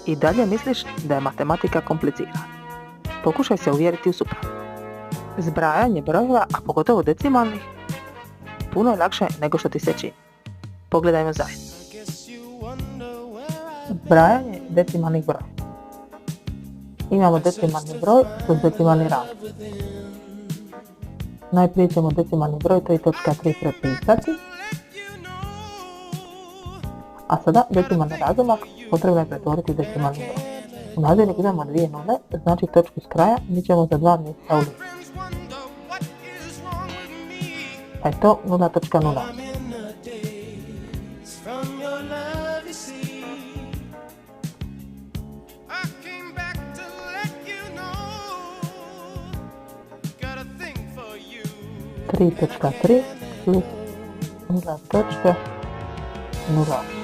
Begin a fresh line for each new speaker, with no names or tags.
I dalje misliš da je matematika komplicirana. Pokušaj se uvjeriti u suprotno. Zbrajanje brojeva, a pogotovo decimalnih, puno je lakše nego što ti se čini. Pogledajmo zajedno. Zbrajanje decimalnih brojeva. Imamo decimalni broj plus decimalni razred. Najprije ćemo decimalni broj 3.3 prepisati. A sada decimalni razomak potrebno je pretvoriti u decimalni broj. U nazivniku imamo 2 nule, znači točku s kraja mi ćemo za 2 mjesta u listu. Pa je to 0.0. Tri točka tri plus 0.0.